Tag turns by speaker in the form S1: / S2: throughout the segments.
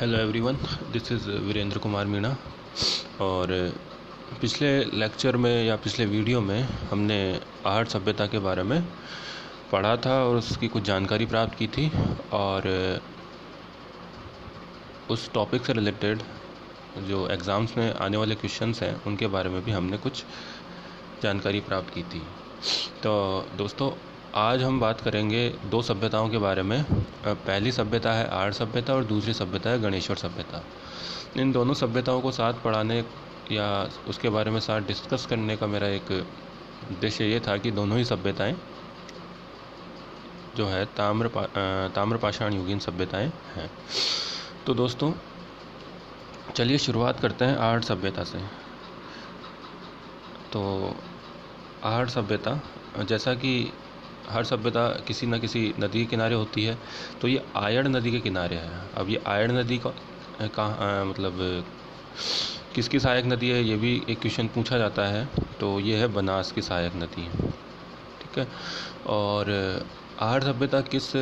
S1: Hello everyone, this is Virendra Kumar Meena. और पिछले lecture में या पिछले वीडियो में हमने आहट सभ्यता के बारे में पढ़ा था और उसकी कुछ जानकारी प्राप्त की थी, और उस टॉपिक से रिलेटेड जो एग्ज़ाम्स में आने वाले क्वेश्चंस हैं उनके बारे में भी हमने कुछ जानकारी प्राप्त की थी। तो दोस्तों, आज हम बात करेंगे दो सभ्यताओं के बारे में। पहली सभ्यता है आहट सभ्यता और दूसरी सभ्यता है गणेश्वर सभ्यता। इन दोनों सभ्यताओं को साथ पढ़ाने या उसके बारे में साथ डिस्कस करने का मेरा एक उद्देश्य ये था कि दोनों ही सभ्यताएं जो है ताम्रपाषाण युगीन सभ्यताएं हैं। तो दोस्तों, चलिए शुरुआत करते हैं आहट सभ्यता से। तो आहट सभ्यता, जैसा कि हर सभ्यता किसी न किसी नदी के किनारे होती है, तो ये आयड़ नदी के किनारे है। अब ये आयड़ नदी का मतलब किसकी सहायक नदी है, ये भी एक क्वेश्चन पूछा जाता है। तो ये है बनास की सहायक नदी, ठीक है। और आहट सभ्यता किस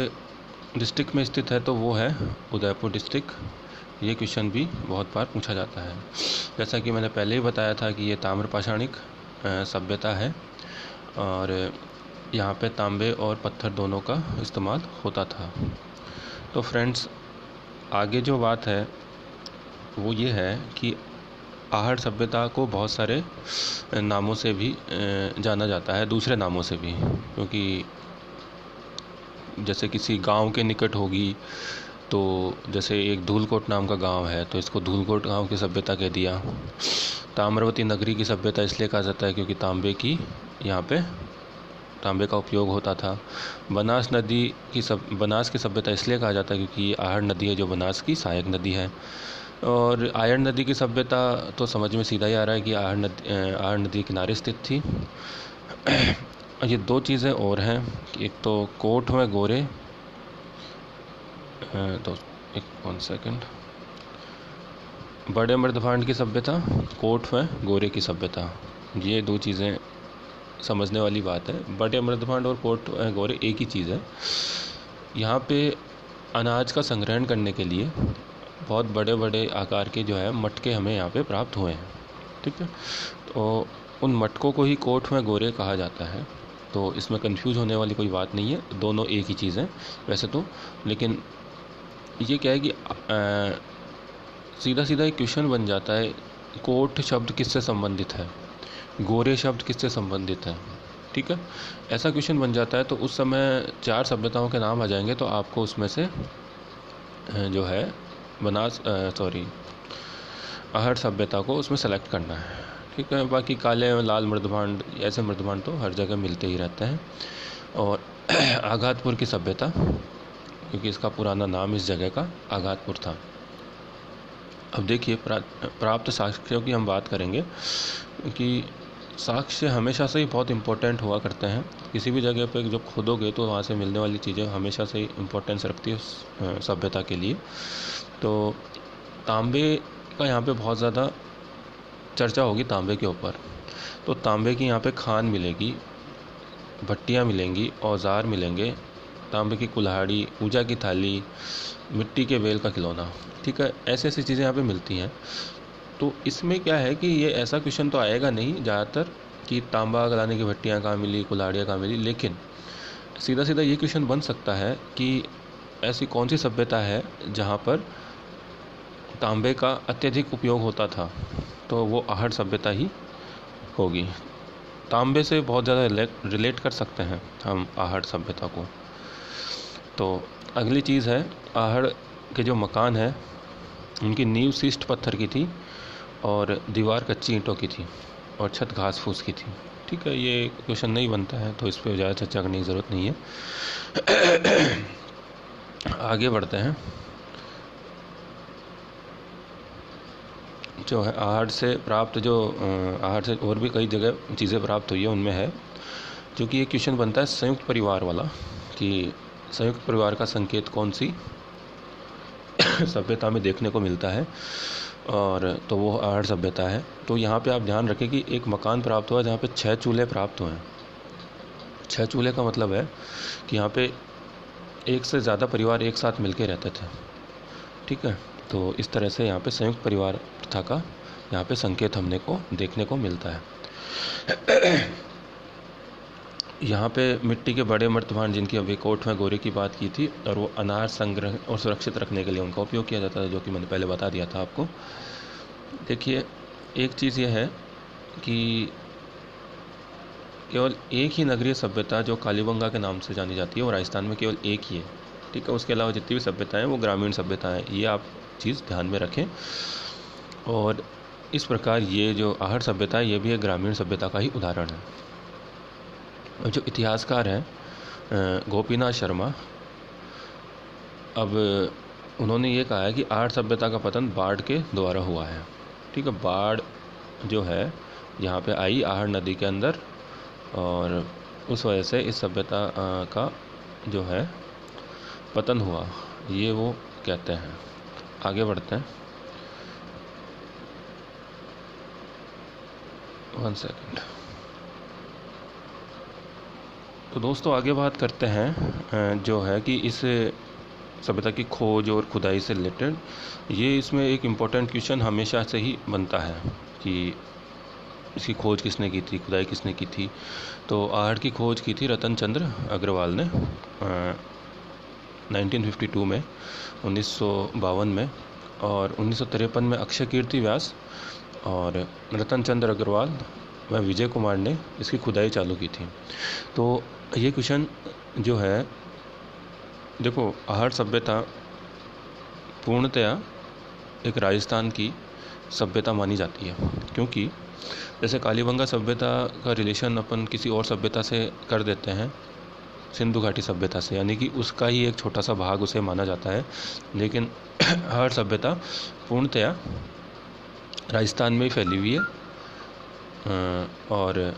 S1: डिस्ट्रिक्ट में स्थित है, तो वो है उदयपुर डिस्ट्रिक्ट। ये क्वेश्चन भी बहुत बार पूछा जाता है। जैसा कि मैंने पहले ही बताया था कि ये ताम्रपाषाणिक सभ्यता है और यहाँ पे तांबे और पत्थर दोनों का इस्तेमाल होता था। तो फ्रेंड्स, आगे जो बात है वो ये है कि आहट सभ्यता को बहुत सारे नामों से भी जाना जाता है, दूसरे नामों से भी। क्योंकि जैसे किसी गांव के निकट होगी, तो जैसे एक धूलकोट नाम का गांव है, तो इसको धूलकोट गांव की सभ्यता कह दिया। ताम्रवती नगरी की सभ्यता इसलिए कहा जाता है क्योंकि यहाँ पे तांबे का उपयोग होता था। बनास की सभ्यता इसलिए कहा जाता है क्योंकि ये आहट नदी है जो बनास की सहायक नदी है। और आयड़ नदी की सभ्यता तो समझ में सीधा ही आ रहा है कि आहट नदी किनारे स्थित थी। ये दो चीज़ें और हैं, एक तो कोट में गोरे, तो एक 1 सेकंड, बड़े मर्दभांड की सभ्यता, कोट में गोरे की सभ्यता, ये दो चीज़ें समझने वाली बात है। बड़े मर्दभांड और कोट गोरे एक ही चीज़ है। यहाँ पे अनाज का संग्रहण करने के लिए बहुत बड़े बड़े आकार के जो है मटके हमें यहाँ पे प्राप्त हुए हैं, ठीक है। तो उन मटकों को ही कोट में गोरे कहा जाता है। तो इसमें कंफ्यूज होने वाली कोई बात नहीं है, दोनों एक ही चीज़ है वैसे तो। लेकिन ये क्या है कि सीधा सीधा एक क्वेश्चन बन जाता है, कोट शब्द किससे संबंधित है, गोरे शब्द किससे संबंधित है, ठीक है। ऐसा क्वेश्चन बन जाता है। तो उस समय 4 सभ्यताओं के नाम आ जाएंगे, तो आपको उसमें से जो है आहट सभ्यता को उसमें सेलेक्ट करना है, ठीक है। बाकी काले लाल मर्दभांड, ऐसे मर्दभांड तो हर जगह मिलते ही रहते हैं। और आघातपुर की सभ्यता, क्योंकि इसका पुराना नाम इस जगह का आघातपुर था। अब देखिए, प्राप्त साक्ष्यों की हम बात करेंगे कि साक्ष्य हमेशा से ही बहुत इम्पोर्टेंट हुआ करते हैं। किसी भी जगह पे जब खोदोगे तो वहाँ से मिलने वाली चीज़ें हमेशा से ही इम्पोर्टेंस रखती है उस सभ्यता के लिए। तो तांबे का यहाँ पे बहुत ज़्यादा चर्चा होगी तांबे के ऊपर। तो तांबे की यहाँ पे खान मिलेगी, भट्टियाँ मिलेंगी, औजार मिलेंगे, तांबे की कुल्हाड़ी, पूजा की थाली, मिट्टी के बेल का खिलौना, ठीक है। ऐसी ऐसी चीज़ें यहाँ पे मिलती हैं। तो इसमें क्या है कि ये ऐसा क्वेश्चन तो आएगा नहीं ज़्यादातर कि तांबा गलाने की भट्टियाँ कहाँ मिली, कुल्हाड़ियाँ कहाँ मिली, लेकिन सीधा सीधा ये क्वेश्चन बन सकता है कि ऐसी कौन सी सभ्यता है जहाँ पर तांबे का अत्यधिक उपयोग होता था, तो वो आहट सभ्यता ही होगी। तांबे से बहुत ज़्यादा रिलेट कर सकते हैं हम आहट सभ्यता को। तो अगली चीज़ है, आहट के जो मकान है उनकी नींव शिष्ट पत्थर की थी और दीवार कच्ची ईंटों की थी और छत घास फूस की थी, ठीक है। ये क्वेश्चन नहीं बनता है, तो इस पर ज़्यादा चर्चा करने की ज़रूरत नहीं है। आगे बढ़ते हैं। जो है आहट से और भी कई जगह चीज़ें प्राप्त हुई है, उनमें है जो कि ये क्वेश्चन बनता है संयुक्त परिवार वाला, कि संयुक्त परिवार का संकेत कौन सी सभ्यता में देखने को मिलता है, और तो वो आहट सभ्यता है। तो यहाँ पे आप ध्यान रखें कि एक मकान प्राप्त हुआ जहाँ पे 6 चूल्हे प्राप्त हुए हैं। 6 चूल्हे का मतलब है कि यहाँ पे एक से ज़्यादा परिवार एक साथ मिलके रहते थे, ठीक है। तो इस तरह से यहाँ पे संयुक्त परिवार प्रथा का यहाँ पे संकेत हमने को देखने को मिलता है। यहाँ पे मिट्टी के बड़े मर्तबान, जिनकी अभी कोर्ट में गोरे की बात की थी, और वो अनाज संग्रह और सुरक्षित रखने के लिए उनका उपयोग किया जाता है, जो कि मैंने पहले बता दिया था आपको। देखिए, एक चीज़ ये है कि केवल एक ही नगरीय सभ्यता जो कालीबंगा के नाम से जानी जाती है, वो राजस्थान में केवल एक ही है, ठीक है। उसके अलावा जितनी भी सभ्यताएं हैं वो ग्रामीण सभ्यताएं हैं, ये आप चीज़ ध्यान में रखें। और इस प्रकार ये जो आहड़ सभ्यता है, ये भी एक ग्रामीण सभ्यता का ही उदाहरण है। और जो इतिहासकार हैं गोपीनाथ शर्मा, अब उन्होंने ये कहा है कि आहड़ सभ्यता का पतन बाढ़ के द्वारा हुआ है, ठीक है। बाढ़ जो है यहाँ पे आई आहड़ नदी के अंदर, और उस वजह से इस सभ्यता का जो है पतन हुआ, ये वो कहते हैं। आगे बढ़ते हैं, 1 सेकंड। तो दोस्तों आगे बात करते हैं जो है कि इस सभ्यता की खोज और खुदाई से रिलेटेड, ये इसमें एक इम्पोर्टेंट क्वेश्चन हमेशा से ही बनता है कि इसकी खोज किसने की थी, खुदाई किसने की थी। तो आहड़ की खोज की थी रतन चंद्र अग्रवाल ने 1952 में, 1952 में, और 1953 में अक्षय कीर्ति व्यास और रतन चंद्र अग्रवाल व विजय कुमार ने इसकी खुदाई चालू की थी। तो ये क्वेश्चन जो है, देखो, आहड़ सभ्यता पूर्णतया एक राजस्थान की सभ्यता मानी जाती है, क्योंकि जैसे कालीबंगा सभ्यता का रिलेशन अपन किसी और सभ्यता से कर देते हैं, सिंधु घाटी सभ्यता से, यानी कि उसका ही एक छोटा सा भाग उसे माना जाता है। लेकिन आहड़ सभ्यता पूर्णतया राजस्थान में ही फैली हुई है। और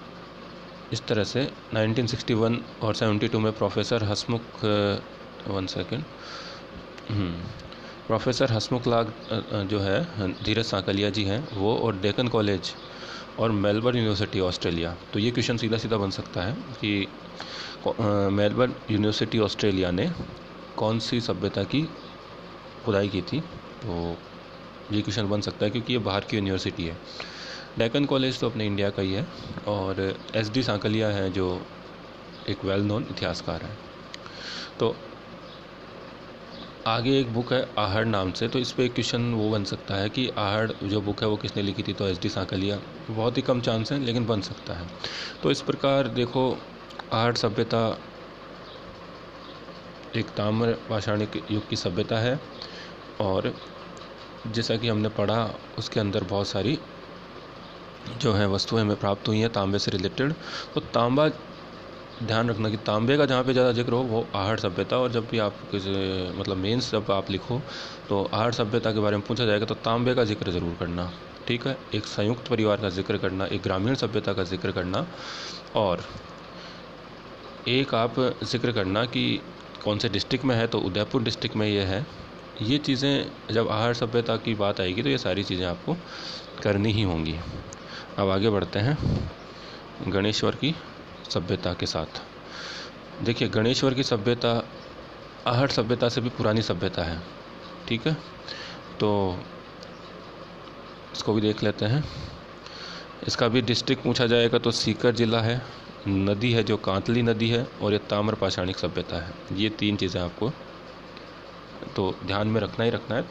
S1: इस तरह से 1961 और 72 में प्रोफेसर हसमुख 1 सेकेंड प्रोफेसर हसमुख लाग जो है धीरज सांकलिया जी हैं, वो, और डेक्कन कॉलेज और मेलबर्न यूनिवर्सिटी ऑस्ट्रेलिया। तो ये क्वेश्चन सीधा सीधा बन सकता है कि मेलबर्न यूनिवर्सिटी ऑस्ट्रेलिया ने कौन सी सभ्यता की खुदाई की थी। तो ये क्वेश्चन बन सकता है क्योंकि ये बाहर की यूनिवर्सिटी है। डेक्कन कॉलेज तो अपने इंडिया का ही है, और एस.डी. सांकलिया है जो एक वेल नोन इतिहासकार है। तो आगे एक बुक है आहड़ नाम से, तो इस पे एक क्वेश्चन वो बन सकता है कि आहड़ जो बुक है वो किसने लिखी थी। तो एस.डी. सांकलिया, बहुत ही कम चांस है लेकिन बन सकता है। तो इस प्रकार देखो, आहड़ सभ्यता एक ताम्र पाषाणिक युग की सभ्यता है, और जैसा कि हमने पढ़ा उसके अंदर बहुत सारी जो है वस्तुएं हमें प्राप्त हुई हैं तांबे से रिलेटेड। तो तांबा, ध्यान रखना कि तांबे का जहाँ पे ज़्यादा जिक्र हो वो आहड़ सभ्यता, और जब भी आप किसी मतलब मेंस जब आप लिखो तो आहड़ सभ्यता के बारे में पूछा जाएगा तो तांबे का जिक्र ज़रूर करना, ठीक है। एक संयुक्त परिवार का जिक्र करना, एक ग्रामीण सभ्यता का जिक्र करना, और एक आप जिक्र करना कि कौन से डिस्ट्रिक्ट में है, तो उदयपुर डिस्ट्रिक्ट में ये है। ये चीज़ें जब आहड़ सभ्यता की बात आएगी तो ये सारी चीज़ें आपको करनी ही होंगी। अब आगे बढ़ते हैं गणेश्वर की सभ्यता के साथ। देखिए, गणेश्वर की सभ्यता आहड़ सभ्यता से भी पुरानी सभ्यता है, ठीक है। तो इसको भी देख लेते हैं। इसका भी डिस्ट्रिक्ट पूछा जाएगा तो सीकर जिला है, नदी है जो कांतली नदी है, और ये ताम्र पाषाणिक सभ्यता है। ये 3 चीज़ें आपको तो ध्यान में रखना ही रखना है।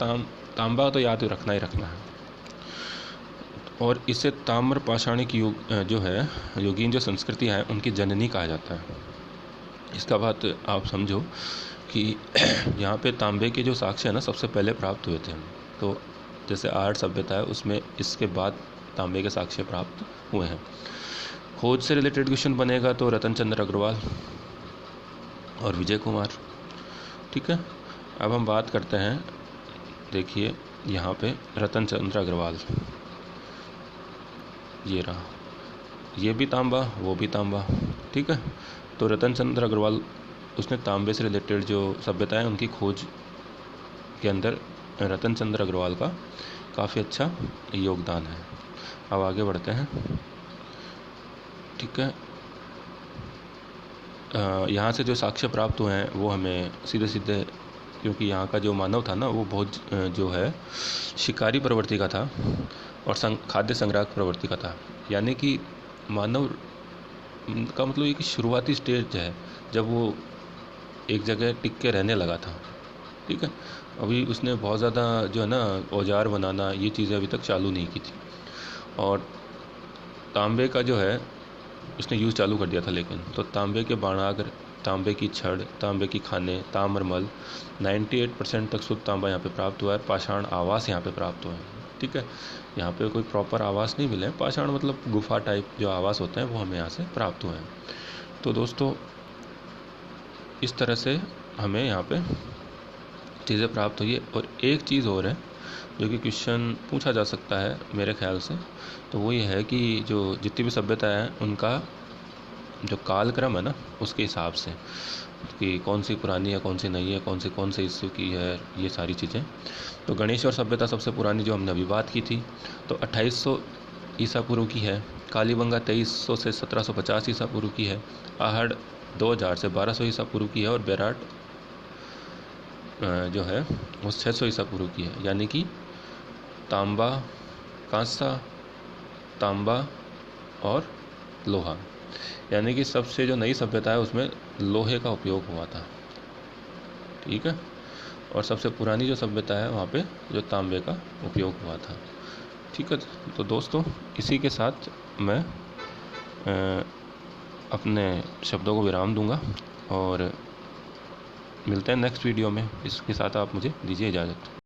S1: तांबा तो याद रखना ही रखना है। और इसे ताम्र पाषाणिक युग जो है, युगीन जो संस्कृति है उनकी जननी कहा जाता है। इसका बात आप समझो कि यहाँ पे तांबे के जो साक्ष्य है ना, सबसे पहले प्राप्त हुए थे। तो जैसे आहड़ सभ्यता है उसमें इसके बाद तांबे के साक्ष्य प्राप्त हुए हैं। खोज से रिलेटेड क्वेश्चन बनेगा तो रतन चंद्र अग्रवाल और विजय कुमार, ठीक है। अब हम बात करते हैं, देखिए यहाँ पे रतन चंद्र अग्रवाल, ये रहा, ये भी तांबा वो भी तांबा, ठीक है। तो रतन चंद्र अग्रवाल, उसने तांबे से रिलेटेड जो सभ्यता है उनकी खोज के अंदर रतन चंद्र अग्रवाल का काफ़ी अच्छा योगदान है। अब आगे बढ़ते हैं, ठीक है। यहाँ से जो साक्ष्य प्राप्त हुए हैं वो हमें सीधे सीधे क्योंकि यहाँ का जो मानव था ना वो बहुत जो है शिकारी प्रवृत्ति का था और खाद्य संग्रह प्रवृत्ति का था। यानी कि मानव का मतलब ये कि शुरुआती स्टेज है जब वो एक जगह टिक के रहने लगा था। ठीक है, अभी उसने बहुत ज़्यादा जो है ना औजार बनाना ये चीज़ें अभी तक चालू नहीं की थी। और तांबे का जो है उसने यूज़ चालू कर दिया था। लेकिन तो तांबे के बाणाग्र, तांबे की छड़, तांबे की खाने, ताम्रमल, 98% तक शुद्ध तांबा यहाँ पे प्राप्त हुआ है। पाषाण आवास यहाँ पे प्राप्त हुए हैं। ठीक है, यहाँ पे कोई प्रॉपर आवास नहीं मिले हैं। पाषाण मतलब गुफा टाइप जो आवास होते हैं वो हमें यहाँ से प्राप्त हुए हैं। तो दोस्तों इस तरह से हमें यहाँ पे चीज़ें प्राप्त हुई है। और एक चीज़ और है जो कि क्वेश्चन पूछा जा सकता है मेरे ख्याल से, तो वो ये है कि जो जितनी भी सभ्यता है उनका जो कालक्रम है ना उसके हिसाब से कि कौन सी पुरानी है, कौन सी नई है, कौन से ईस्वी की है, ये सारी चीज़ें। तो गणेश्वर सभ्यता सबसे पुरानी जो हमने अभी बात की थी तो 2800 ईसा पूर्व की है। कालीबंगा 2300 से 1750 ईसा पूर्व की है। आहड़ 2000 से 1200 ईसा पूर्व की है। और बेराट जो है वो 600 ईसा पूर्व की है। यानी कि तांबा, कांसा, तांबा और लोहा, यानी कि सबसे जो नई सभ्यता है उसमें लोहे का उपयोग हुआ था। ठीक है, और सबसे पुरानी जो सभ्यता है वहाँ पे जो तांबे का उपयोग हुआ था। ठीक है, तो दोस्तों इसी के साथ मैं अपने शब्दों को विराम दूंगा और मिलते हैं नेक्स्ट वीडियो में। इसके साथ आप मुझे दीजिए इजाज़त।